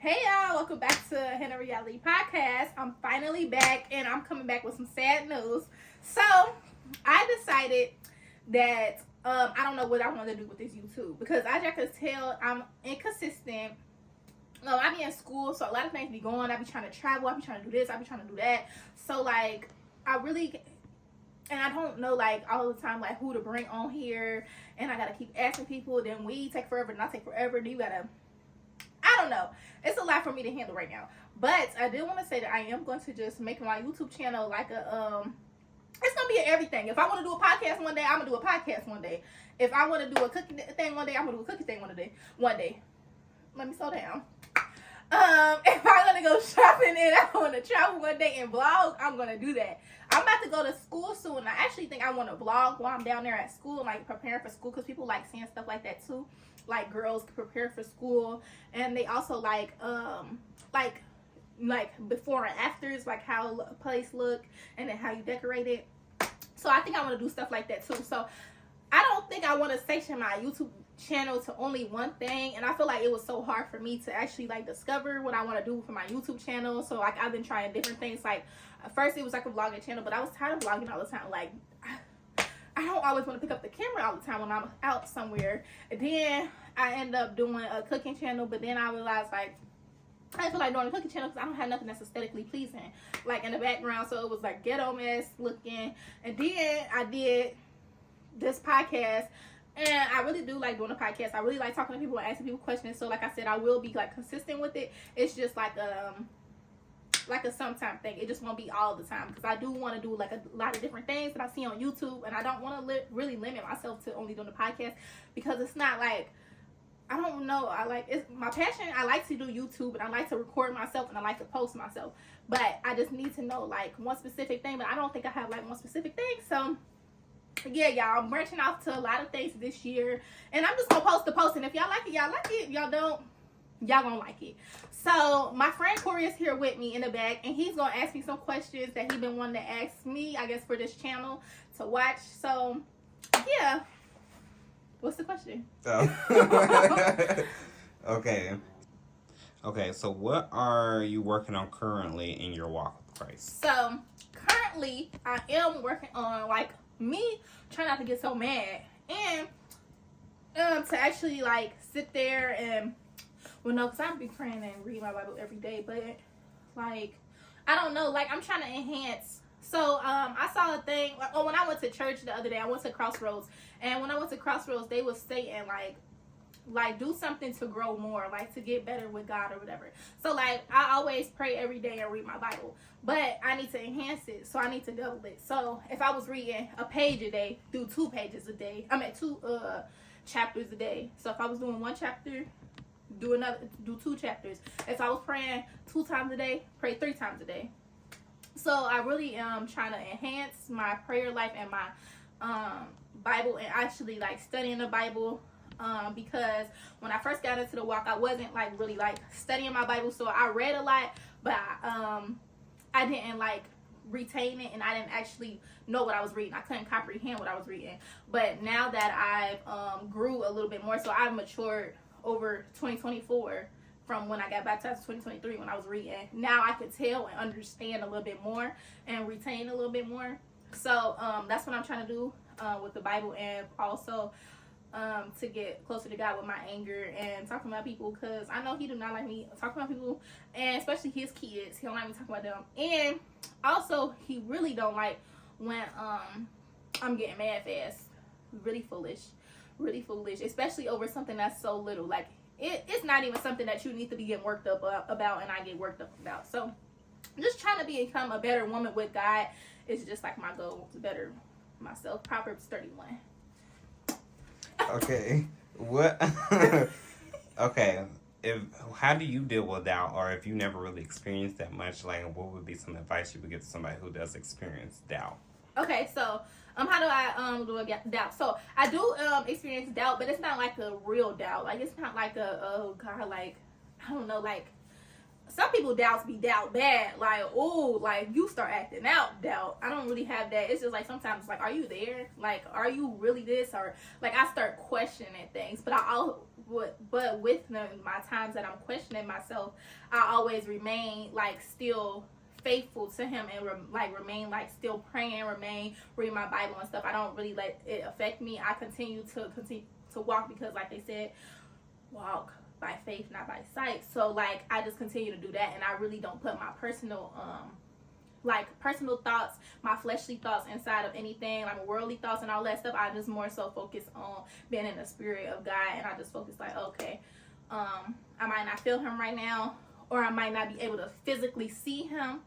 Hey y'all, welcome back to Hannah Reality Podcast. I'm finally back and I'm coming back with some sad news. So I decided that I don't know what I want to do with this YouTube because as y'all can tell, I'm inconsistent. I be in school, so a lot of things be going. I be trying to travel, I be trying to do this, I be trying to do that. So like I really and I don't know like all the time like who to bring on here, and I gotta keep asking people. Then we take forever, and I take forever. Then you gotta, I don't know. It's a lot for me to handle right now. But I did want to say that I am going to just make my YouTube channel like a it's gonna be everything. If I want to do a podcast one day, I'm gonna do a podcast one day. If I want to do a cooking thing one day, I'm gonna do a cooking thing one day. Let me slow down. If I'm gonna go shopping and I want to travel one day and vlog, I'm gonna do that. I'm about to go to school soon. I actually think I want to vlog while I'm down there at school, like preparing for school, because people like seeing stuff like that too. Like girls prepare for school, and they also like before and afters, like how a place look and then how you decorate it. So I think I want to do stuff like that too. So I don't think I want to station my YouTube channel to only one thing, and I feel like it was so hard for me to actually like discover what I want to do for my YouTube channel. So like I've been trying different things. Like at first it was like a vlogging channel, but I was tired of vlogging all the time. Like I don't always want to pick up the camera all the time when I'm out somewhere. And then I end up doing a cooking channel, but then I realized like I feel like doing a cooking channel because I don't have nothing that's aesthetically pleasing like in the background. So it was like ghetto mess looking. And then I did this podcast, and I really do like doing a podcast. I really like talking to people and asking people questions. So like I said, I will be like consistent with it. It's just like a sometime thing. It just won't be all the time, because I do want to do like a lot of different things that I see on YouTube, and I don't want to really limit myself to only doing the podcast, because it's not like, I don't know, it's my passion. I like to do YouTube, and I like to record myself, and I like to post myself, but I just need to know like one specific thing. But I don't think I have like one specific thing. So yeah, y'all, I'm branching off to a lot of things this year, and I'm just gonna post the post, and if y'all like it, y'all like it. If y'all don't, y'all gonna like it. So my friend Corey is here with me in the back, and he's gonna ask me some questions that he's been wanting to ask me, I guess, for this channel to watch. So yeah, what's the question? Oh. Okay, so what are you working on currently in your walk with Christ? So currently I am working on like me trying not to get so mad, and to actually like sit there and, well, no, because I be praying and read my Bible every day, but like I don't know, like I'm trying to enhance. So I saw a thing, when I went to church the other day, I went to Crossroads, and when I went to Crossroads, they was saying like do something to grow more, like to get better with God or whatever. So like I always pray every day and read my Bible, but I need to enhance it, so I need to double it. So if I was reading a page a day, do 2 pages a day. I mean 2 chapters a day. So if I was doing 1 chapter, do 2 chapters. If I was praying 2 times a day, pray 3 times a day. So I really am trying to enhance my prayer life and my Bible, and actually like studying the Bible. Because when I first got into the walk, I wasn't like really like studying my Bible. So I read a lot, but I didn't like retain it, and I didn't actually know what I was reading. I couldn't comprehend what I was reading. But now that I've grew a little bit more, so I've matured over 2024 from when I got baptized in 2023 when I was reading. Now I can tell and understand a little bit more and retain a little bit more. So that's what I'm trying to do with the Bible, and also to get closer to God with my anger and talking about people, because I know he do not like me talking about people, and especially his kids. He don't like me talking about them. And also he really don't like when I'm getting mad fast. Really foolish, especially over something that's so little. Like it's not even something that you need to be getting worked up about, and I get worked up about. So just trying to become a better woman with God is just like my goal, to better myself. Proverbs 31. Okay. What? Okay. How do you deal with doubt, or if you never really experienced that much, like what would be some advice you would give to somebody who does experience doubt? Okay, so how do I do a doubt? So I do experience doubt, but it's not like a real doubt. Like it's not like a, oh God, like I don't know, like some people doubts be doubt bad. Like, oh, like you start acting out doubt. I don't really have that. It's just like sometimes it's like, are you there? Like, are you really this? Or like I start questioning things. But with my times that I'm questioning myself, I always remain like still faithful to him and remain like still praying, remain reading my Bible and stuff. I don't really let it affect me. I continue to walk because like they said, walk by faith, not by sight. So like I just continue to do that, and I really don't put my personal personal thoughts, my fleshly thoughts inside of anything, like worldly thoughts and all that stuff. I just more so focus on being in the spirit of God, and I just focus like, okay, I might not feel him right now, or I might not be able to physically see him,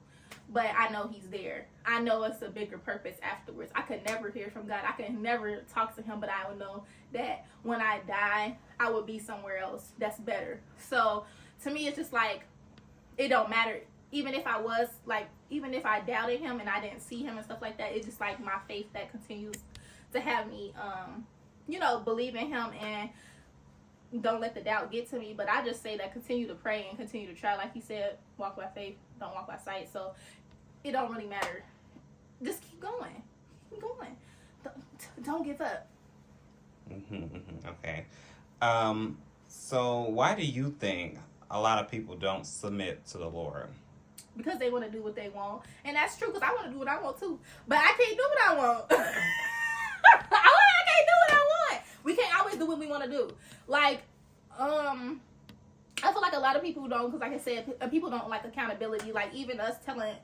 but I know he's there. I know it's a bigger purpose afterwards. I could never hear from God. I could never talk to him, but I would know that when I die, I would be somewhere else that's better. So to me, it's just like, it don't matter. Even if I doubted him and I didn't see him and stuff like that, it's just like my faith that continues to have me, believe in him and don't let the doubt get to me. But I just say that continue to pray and continue to try. Like he said, walk by faith, don't walk by sight. So it don't really matter. Just keep going. Keep going. Don't give up. Okay. So why do you think a lot of people don't submit to the Lord? Because they want to do what they want. And that's true, because I want to do what I want too. But I can't do what I want. I can't do what I want. We can't always do what we want to do. Like, I feel like a lot of people don't, because like I said, people don't like accountability. Like even us telling,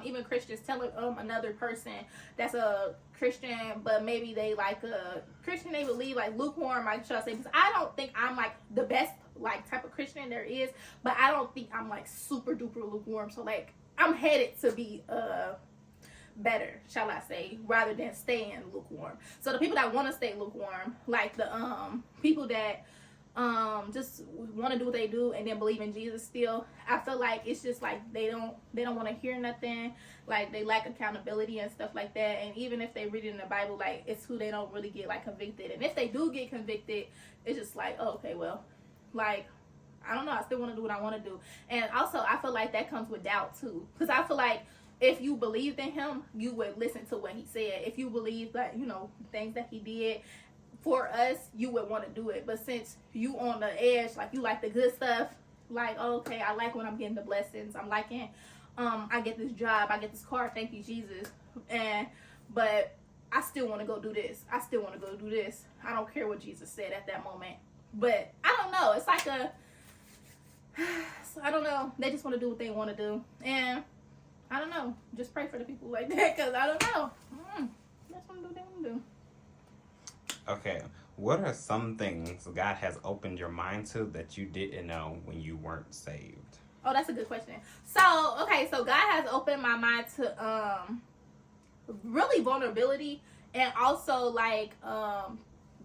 even Christians telling another person that's a Christian, but maybe they like a Christian, they believe like lukewarm, I should say, because I don't think I'm like the best like type of Christian there is, but I don't think I'm like super duper lukewarm. So like I'm headed to be better, shall I say, rather than staying lukewarm. So the people that want to stay lukewarm, like the people that just want to do what they do and then believe in Jesus still, I feel like it's just like they don't want to hear nothing. Like they lack accountability and stuff like that. And even if they read it in the Bible, like it's who they don't really get like convicted. And if they do get convicted, it's just like, oh, okay, well, like I don't know, I still want to do what I want to do. And also I feel like that comes with doubt too, because I feel like if you believed in him, you would listen to what he said. If you believe that, things that he did for us, you would want to do it. But since you on the edge, like you like the good stuff, like, oh, okay, I like when I'm getting the blessings, I'm liking I get this job, I get this car, thank you Jesus, but I still want to go do this, I still want to go do this, I don't care what Jesus said at that moment. But I don't know, it's like I don't know, they just want to do what they want to do. And I don't know, just pray for the people like that, because I don't know, they just want to do what they want to do. Okay, what are some things God has opened your mind to that you didn't know when you weren't saved? Oh, that's a good question. So God has opened my mind to really vulnerability and also like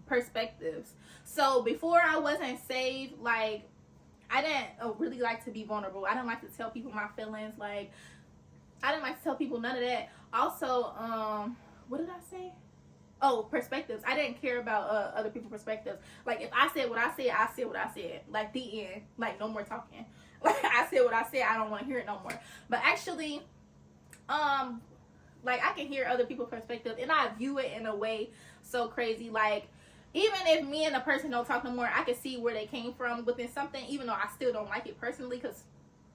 perspectives. So before I wasn't saved, like I didn't really like to be vulnerable. I didn't like to tell people my feelings. Like I didn't like to tell people none of that. Also, what did I say? Oh, perspectives. I didn't care about other people's perspectives. Like, if I said what I said, I said what I said. Like, the end. Like, no more talking. Like, I said what I said. I don't want to hear it no more. But actually, like, I can hear other people's perspective, and I view it in a way so crazy. Like, even if me and the person don't talk no more, I can see where they came from within something, even though I still don't like it personally, because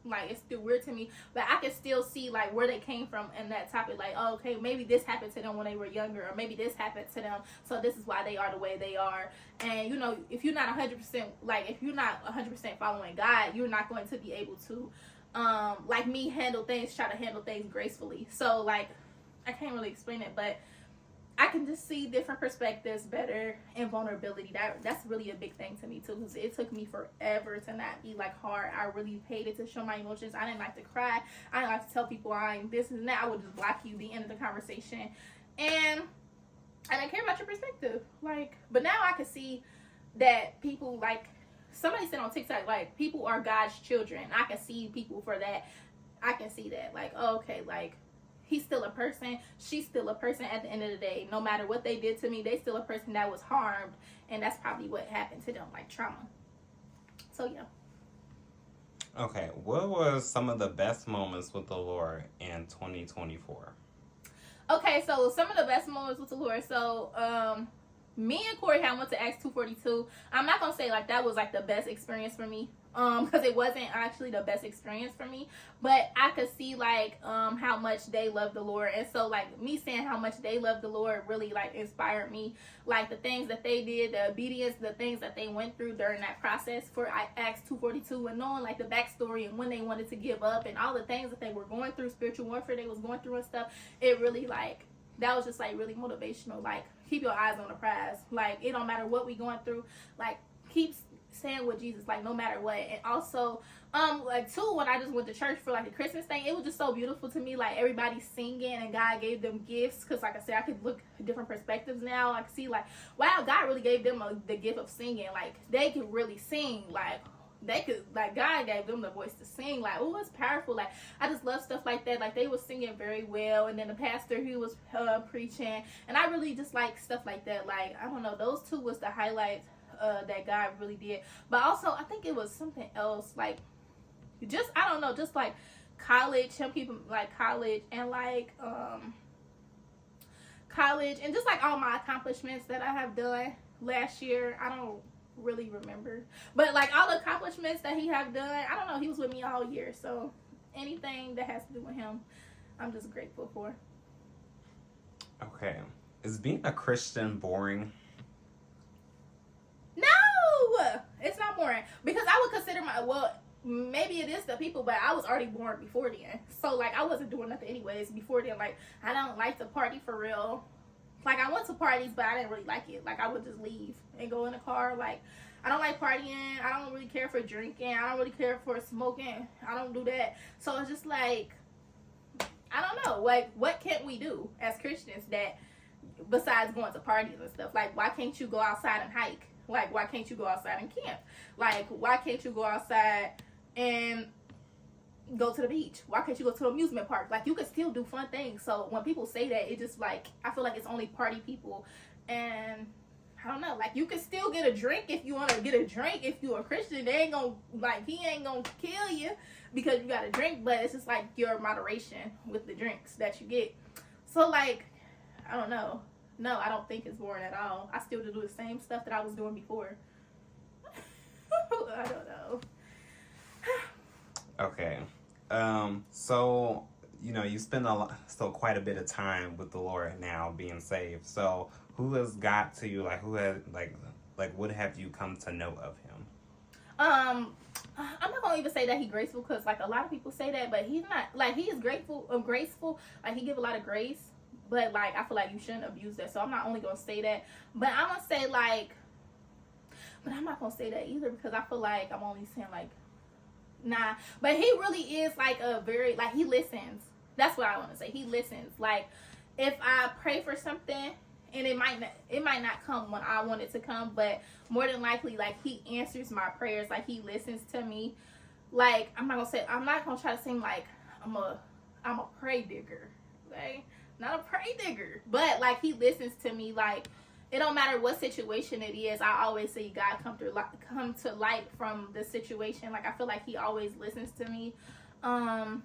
like it's still weird to me, but I can still see like where they came from in that topic. Like, oh, okay, maybe this happened to them when they were younger, or maybe this happened to them, so this is why they are the way they are. And if you're not 100%, like if you're not 100% following God, you're not going to be able to like me try to handle things gracefully. So like I can't really explain it, but I can just see different perspectives better, and vulnerability. That's really a big thing to me too, because it took me forever to not be like hard. I really hated to show my emotions. I didn't like to cry. I didn't like to tell people I'm this and that. I would just block you, the end of the conversation. And I didn't care about your perspective. Like, but now I can see that people, like somebody said on TikTok, like people are God's children. I can see people for that. I can see that. Like, oh, okay, like he's still a person, she's still a person at the end of the day. No matter what they did to me, they still a person that was harmed, and that's probably what happened to them, like trauma. So yeah. Okay, what was some of the best moments with the Lord in 2024? Okay, so some of the best moments with the Lord. So, me and Corey had went to Acts 2:42. I'm not gonna say like that was like the best experience for me. Because it wasn't actually the best experience for me. But I could see like how much they love the Lord. And so like me saying how much they love the Lord really like inspired me. Like the things that they did, the obedience, the things that they went through during that process for Acts 2:42, and knowing like the backstory and when they wanted to give up and all the things that they were going through, spiritual warfare they was going through and stuff. It really like that was just like really motivational. Like keep your eyes on the prize. Like it don't matter what we going through. Like keep staying with Jesus, like no matter what. And also, like too, when I just went to church for like the Christmas thing, it was just so beautiful to me. Like everybody singing and God gave them gifts. Cause like I said, I could look at different perspectives now. I could see like, wow, God really gave them the gift of singing. Like they could really sing. Like they could, like God gave them the voice to sing. Like, oh, it's powerful. Like I just love stuff like that. Like they were singing very well, and then the pastor he was preaching, and I really just like stuff like that. Like I don't know, those two was the highlights that God really did. But also I think it was something else, like just I don't know, just like college, him keeping like college and like college and just like all my accomplishments that I have done last year. I don't really remember, but like all the accomplishments that he have done, I don't know, he was with me all year. So anything that has to do with him, I'm just grateful for. Okay, is being a Christian boring? No, it's not boring because I would consider maybe it is the people, but I was already born before then. So like I wasn't doing nothing anyways before then. Like I don't like to party for real. Like I went to parties, but I didn't really like it. Like I would just leave and go in the car. Like I don't like partying. I don't really care for drinking. I don't really care for smoking. I don't do that. So it's just like I don't know. Like what can we do as Christians that besides going to parties and stuff? Like why can't you go outside and hike? Like why can't you go outside and camp? Like why can't you go outside and go to the beach? Why can't you go to the amusement park? Like you can still do fun things. So when people say that, it just like I feel like it's only party people. And I don't know, like you can still get a drink if you want to get a drink. If you're a Christian, they ain't gonna like he ain't gonna kill you because you got a drink, but it's just like your moderation with the drinks that you get. So like I don't know. No, I don't think it's boring at all. I still do the same stuff that I was doing before. I don't know. Okay. So you spend quite a bit of time with the Lord now, being saved. So who has got to you? Like who has like what have you come to know of him? I'm not gonna even say that he's graceful because like a lot of people say that, but he's not. Like he is graceful. Like he give a lot of grace, but like I feel like you shouldn't abuse that. So I'm not only gonna say that, but I'm gonna say like, but I'm not gonna say that either because I feel like I'm only saying like. Nah, but he really is like a very like he listens. That's what I want to say. He listens. Like if I pray for something and it might not come when I want it to come, but more than likely like he answers my prayers. Like he listens to me. Like I'm not gonna try to seem like I'm a pray digger. Okay? Not a pray digger, but like he listens to me. Like it don't matter what situation it is. I always see God come to light from the situation. Like I feel like he always listens to me.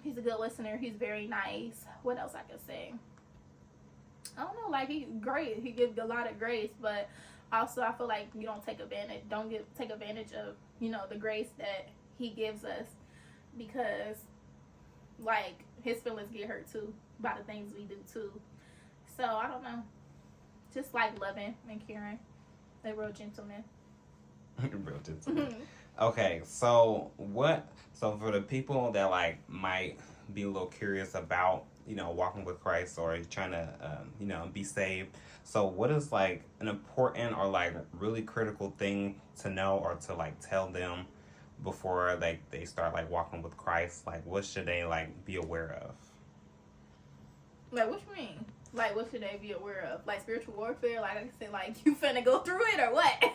He's a good listener. He's very nice. What else I can say? I don't know. Like he's great. He gives a lot of grace, but also I feel like you don't take advantage. Take advantage of the grace that he gives us because like his feelings get hurt too by the things we do too. So I don't know. Just like loving and caring. They're real gentlemen. Real gentlemen. Okay, so for the people that like might be a little curious about, walking with Christ or trying to, be saved. So what is like an important or like really critical thing to know or to like tell them before like they start like walking with Christ? Like what should they like be aware of? Like what you mean? Like, what should they be aware of? Like, spiritual warfare? Like I said, like, you finna go through it or what?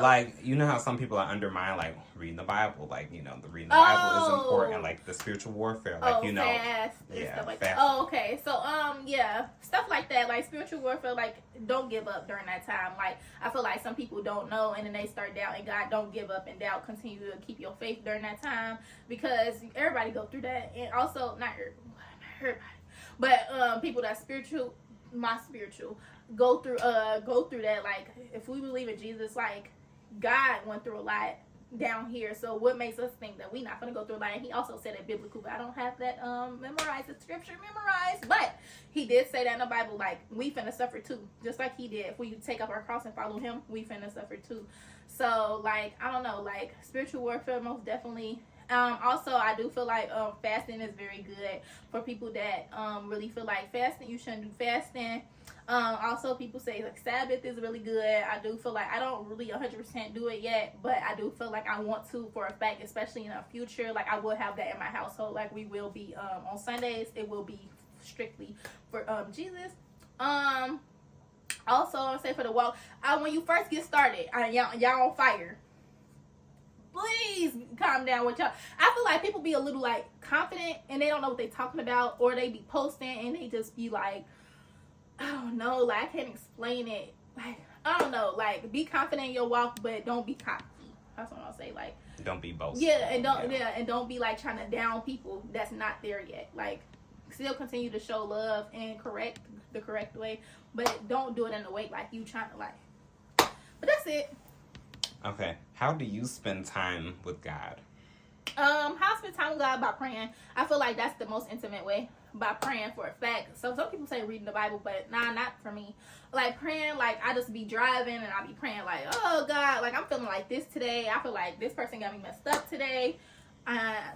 like, you know how some people are undermine, like, reading the Bible. Like, you know, the reading the Bible is important. Like, the spiritual warfare. Like, you know. Fast and Yeah, stuff like fast. that. Oh, okay. So, yeah. Stuff like that. Like, spiritual warfare, like, don't give up during that time. Like, I feel like some people don't know and then they start doubting God. Don't give up and doubt. Continue to keep your faith during that time. Because everybody go through that. And also, not everybody. But, people that spiritual, go through that. Like, if we believe in Jesus, like, God went through a lot down here, so what makes us think that we not gonna go through a lot? And he also said it biblical, but I don't have that memorized, the scripture memorized, but he did say that in the Bible, like, we finna suffer too, just like he did. If we take up our cross and follow him, we finna suffer too. So, like, I don't know, like, spiritual warfare most definitely. Also, I do feel like fasting is very good for people that really feel like fasting. You shouldn't do fasting. Also, people say like Sabbath is really good. I do feel like I don't really 100% do it yet, but I do feel like I want to for a fact, especially in the future. Like, I will have that in my household. Like, we will be on Sundays. It will be strictly for Jesus. Also, I'll say for the walk, when you first get started, y'all on fire. Please calm down with y'all. I feel like people be a little like confident and they don't know what they talking about, or they be posting and they just be like, I don't know, like, I can't explain it. Like, I don't know, like, be confident in your walk, but don't be cocky. That's what I'll say. Like, don't be boastful. Yeah, and don't be like trying to down people that's not there yet. Like, still continue to show love and correct the correct way, but don't do it in a way like you trying to like. But that's it. Okay. How do you spend time with God? How I spend time with God? By praying. I feel like that's the most intimate way, by praying for a fact. So some people say reading the Bible, but nah, not for me. Like, praying, like, I just be driving and I be praying like, oh God, like, I'm feeling like this today. I feel like this person got me messed up today.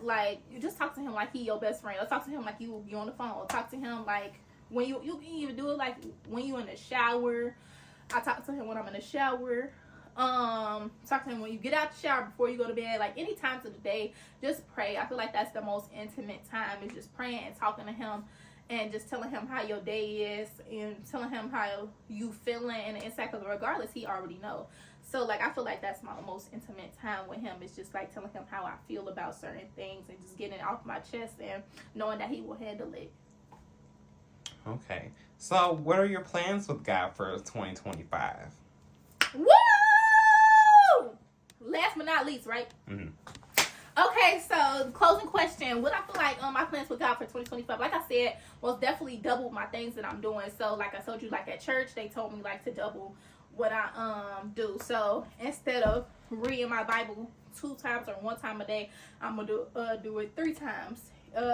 Like, you just talk to him like he your best friend. Or talk to him like you on the phone. Or talk to him like when you can even do it like when you in the shower. I talk to him when I'm in the shower. Talk to him when you get out the shower, before you go to bed, like any times of the day. Just pray. I feel like that's the most intimate time, is just praying and talking to him and just telling him how your day is and telling him how you feeling and the inside, because regardless, he already know. So, like, I feel like that's my most intimate time with him. It's just like telling him how I feel about certain things and just getting it off my chest and knowing that he will handle it. Okay. So, what are your plans with God for 2025? Woo! Last but not least, right? Mm-hmm. Okay, so closing question. What I feel like my plans with God for 2025, like I said, most definitely double my things that I'm doing. So, like I told you, like at church, they told me like to double what I do. So instead of reading my Bible 2 times or 1 time a day, I'm gonna do it 3 times.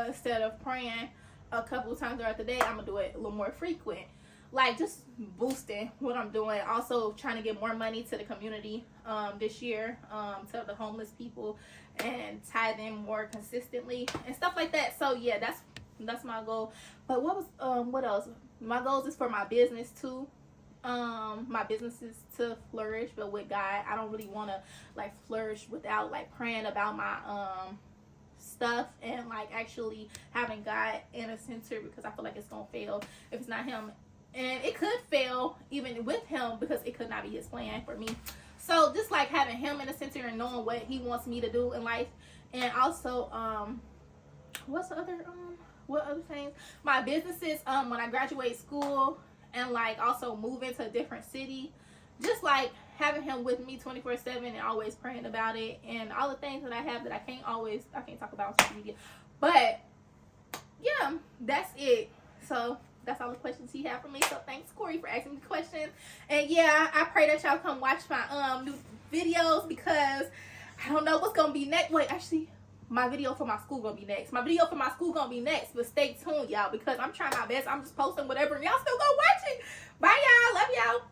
Instead of praying a couple of times throughout the day, I'm gonna do it a little more frequent. Like, just boosting what I'm doing. Also trying to get more money to the community this year, to the homeless people, and tie them more consistently and stuff like that. So yeah, that's my goal. But what else? My goals is for my business too. My business is to flourish, but with God, I don't really want to like flourish without like praying about my stuff and like actually having God in a center, because I feel like it's gonna fail if it's not him. And it could fail even with him, because it could not be his plan for me. So just like having him in the center and knowing what he wants me to do in life. And also, what other things? My businesses, when I graduate school and like also move into a different city. Just like having him with me 24/7 and always praying about it, and all the things that I have that I can't talk about on social media. But yeah, that's it. So that's all the questions he had for me. So thanks, Corey, for asking me questions. And yeah, I pray that y'all come watch my new videos, because I don't know what's gonna be next. Wait, actually, my video for my school gonna be next. But stay tuned, y'all, because I'm trying my best. I'm just posting whatever, and y'all still go watch it. Bye, y'all. Love y'all.